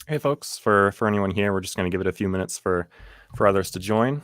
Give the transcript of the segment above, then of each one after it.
Hey folks, for anyone here, we're just going to give it a few minutes for others to join.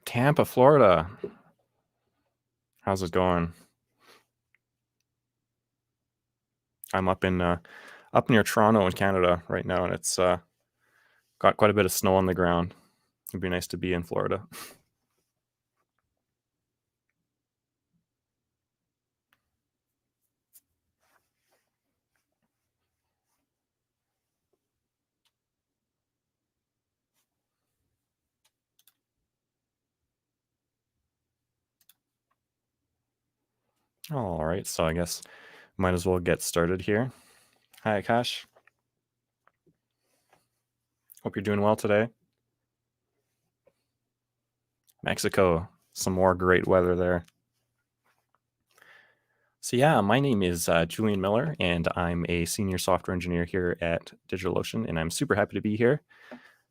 Tampa, Florida. How's it going? I'm up near Toronto in Canada right now, and it's got quite a bit of snow on the ground. It'd be nice to be in Florida. All right, so I guess might as well get started here. Hi, Akash. Hope you're doing well today. Mexico, some more great weather there. So yeah, my name is Julian Miller, and I'm a senior software engineer here at DigitalOcean, and I'm super happy to be here.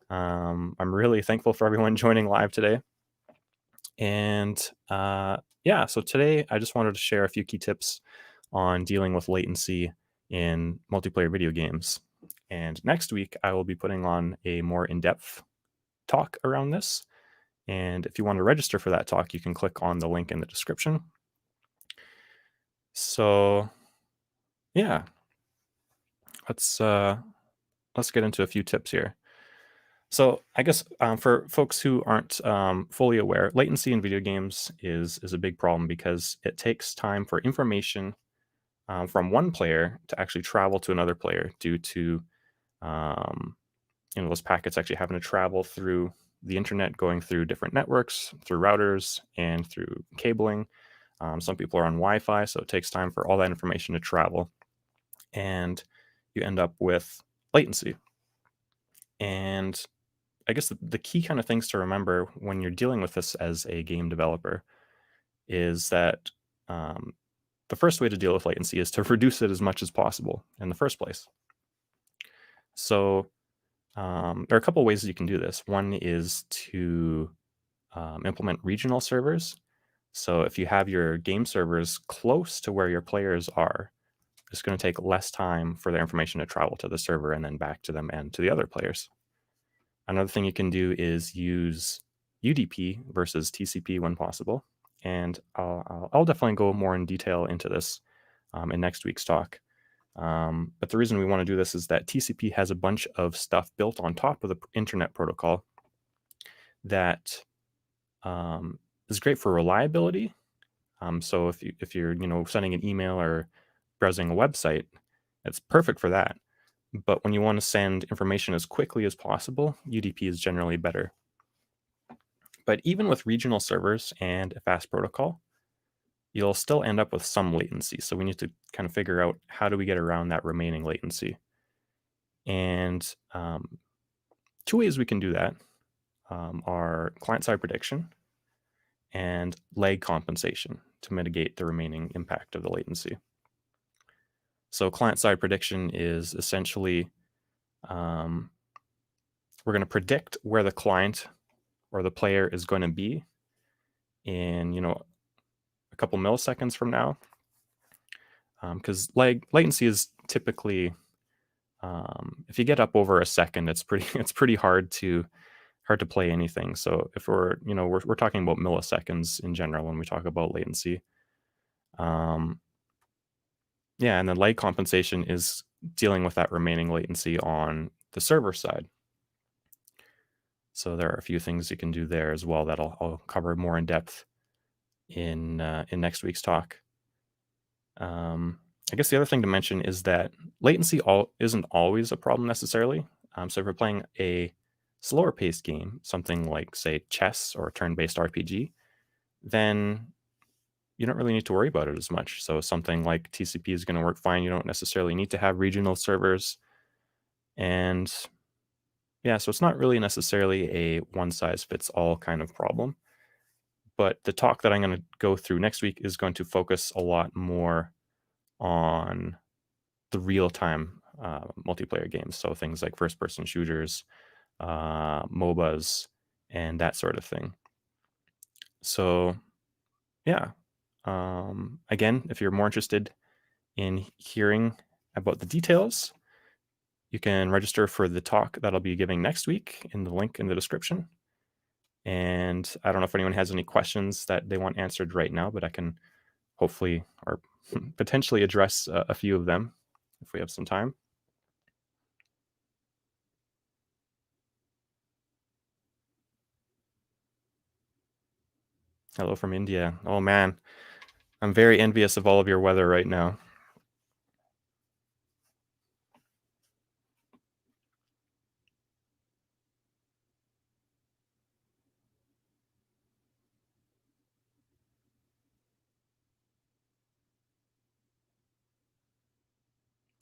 I'm really thankful for everyone joining live today. And yeah, so today I just wanted to share a few key tips on dealing with latency in multiplayer video games. And next week, I will be putting on a more in-depth talk around this. And if you want to register for that talk, you can click on the link in the description. So yeah, let's get into a few tips here. So I guess for folks who aren't fully aware, latency in video games is a big problem because it takes time for information from one player to actually travel to another player due to those packets actually having to travel through the internet, going through different networks, through routers, and through cabling. Some people are on Wi-Fi, so it takes time for all that information to travel, and you end up with latency. And I guess the key kind of things to remember when you're dealing with this as a game developer is that the first way to deal with latency is to reduce it as much as possible in the first place. So there are a couple ways that you can do this. One is to implement regional servers. So if you have your game servers close to where your players are, it's going to take less time for their information to travel to the server and then back to them and to the other players. Another thing you can do is use UDP versus TCP when possible. And I'll definitely go more in detail into this in next week's talk. But the reason we want to do this is that TCP has a bunch of stuff built on top of the internet protocol that is great for reliability. So if you're sending an email or browsing a website, it's perfect for that. But when you want to send information as quickly as possible, UDP is generally better. But even with regional servers and a fast protocol, you'll still end up with some latency. So we need to kind of figure out how do we get around that remaining latency. And two ways we can do that are client-side prediction and lag compensation to mitigate the remaining impact of the latency. So client-side prediction is essentially we're going to predict where the client or the player is going to be in a couple milliseconds from now, because latency is typically if you get up over a second, it's pretty hard to play anything. So if we're talking about milliseconds in general when we talk about latency. Yeah, and then lag compensation is dealing with that remaining latency on the server side. So there are a few things you can do there as well that I'll cover more in depth in next week's talk. I guess the other thing to mention is that latency isn't always a problem necessarily. So if you're playing a slower paced game, something like, say, chess or a turn-based RPG, then you don't really need to worry about it as much. So something like TCP is going to work fine. You don't necessarily need to have regional servers. And yeah, so it's not really necessarily a one-size-fits-all kind of problem. But the talk that I'm going to go through next week is going to focus a lot more on the real-time multiplayer games. So things like first-person shooters, MOBAs, and that sort of thing. So yeah, again, if you're more interested in hearing about the details, you can register for the talk that I'll be giving next week in the link in the description. And I don't know if anyone has any questions that they want answered right now, but I can hopefully or potentially address a few of them if we have some time. Hello from India. Oh man, I'm very envious of all of your weather right now.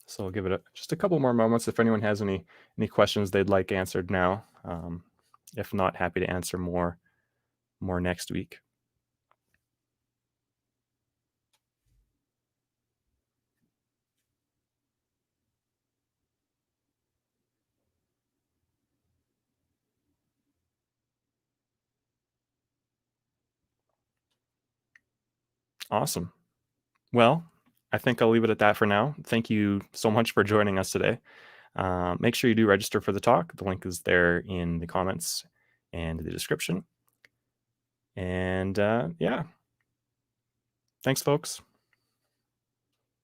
So I'll give it just a couple more moments if anyone has any questions they'd like answered now. If not, happy to answer more next week. Awesome. Well, I think I'll leave it at that for now. Thank you so much for joining us today. Make sure you do register for the talk. The link is there in the comments and the description. And yeah, thanks, folks.